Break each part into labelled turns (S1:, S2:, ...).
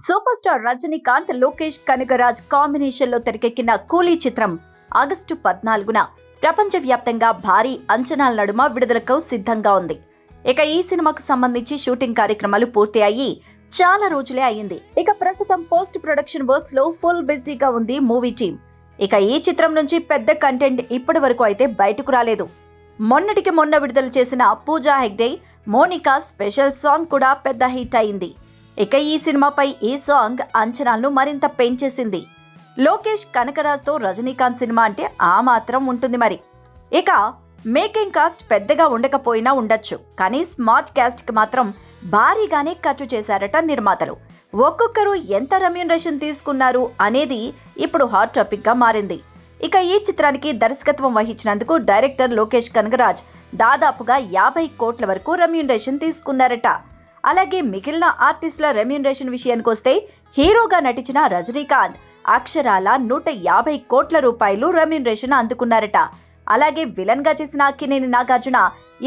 S1: Super star Rajinikanth, Lokesh Kanagaraj combination లో తెరకెక్కిన కూలీ చిత్రం ఆగస్టు 14న ప్రపంచవ్యాప్తంగా భారీ అంచనాల నడుమ విడుదలకు సిద్ధంగా ఉంది. ఇక ఈ సినిమాకు సంబంధించి షూటింగ్ కార్యక్రమాలు పూర్తి అయ్యి చాలా రోజులే అయ్యింది. ఇక ప్రస్తుతం పోస్ట్ ప్రొడక్షన్ వర్క్స్ లో ఫుల్ బిజీగా ఉంది మూవీ టీం. ఇక ఈ చిత్రం నుంచి పెద్ద కంటెంట్ ఇప్పటి వరకు అయితే బయటకు రాలేదు. మొన్నటికి మొన్న విడుదల చేసిన పూజా హెగ్డే, మోనికా స్పెషల్ సాంగ్ కూడా పెద్ద హిట్ అయింది. ఇక ఈ సినిమాపై ఈ సాంగ్ అంచనాలను మరింత పెంచేసింది. లోకేష్ కనగరాజ్తో రజనీకాంత్ సినిమా అంటే ఆ మాత్రం ఉంటుంది మరి. ఇక మేకింగ్ కాస్ట్ పెద్దగా ఉండకపోయినా ఉండొచ్చు, కానీ స్మార్ట్ క్యాస్ట్కి మాత్రం భారీగానే ఖర్చు చేశారట నిర్మాతలు. ఒక్కొక్కరు ఎంత రెమ్యూనరేషన్ తీసుకున్నారు అనేది ఇప్పుడు హాట్ టాపిక్గా మారింది. ఇక ఈ చిత్రానికి దర్శకత్వం వహించినందుకు డైరెక్టర్ లోకేష్ కనగరాజ్ దాదాపుగా 50 కోట్ల వరకు రెమ్యూనరేషన్ తీసుకున్నారట. అలాగే మిగిలిన ఆర్టిస్టుల రెమ్యూనరేషన్ విషయానికి వస్తే హీరోగా నటించిన రజనీకాంత్ అక్షరాల 150 కోట్ల రూపాయలు రెమ్యూనరేషన్ అందుకున్నారట. అలాగే విలన్ గా చేసిన అక్కినేని నాగార్జున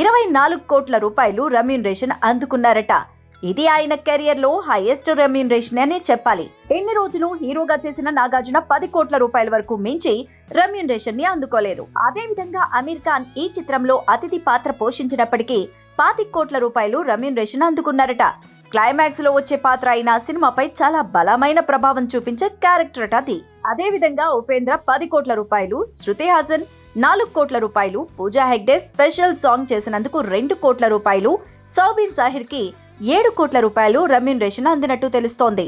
S1: 24 కోట్ల రూపాయలు రెమ్యూనరేషన్ అందుకున్నారట. ఇది ఆయన కెరియర్ లో హైయెస్ట్ రెమ్యూనరేషన్ అనే చెప్పాలి. ఎన్ని రోజులు హీరోగా చేసిన నాగార్జున 10 కోట్ల రూపాయల వరకు మించి రెమ్యూనరేషన్ ని అందుకోలేదు. అదే విధంగా అమీర్ ఖాన్ ఈ చిత్రంలో అతిథి పాత్ర పోషించినప్పటికీ 25 కోట్ల రూపాయలు రెమ్యూనరేషన్ అందుకున్నారట. క్లైమాక్స్ లో వచ్చే పాత్ర అయిన సినిమాపై చాలా బలమైన ప్రభావం చూపించే క్యారెక్టర్ అట అది. అదే విధంగా ఉపేంద్ర 10 కోట్ల రూపాయలు, శృతి హాసన్ 4 కోట్ల రూపాయలు, పూజా హెగ్డే స్పెషల్ సాంగ్ చేసినందుకు 2 కోట్ల రూపాయలు, సౌబిన్ సాహిర్ కి 7 కోట్ల రూపాయలు రెమ్యూనరేషన్ అందినట్టు తెలుస్తోంది.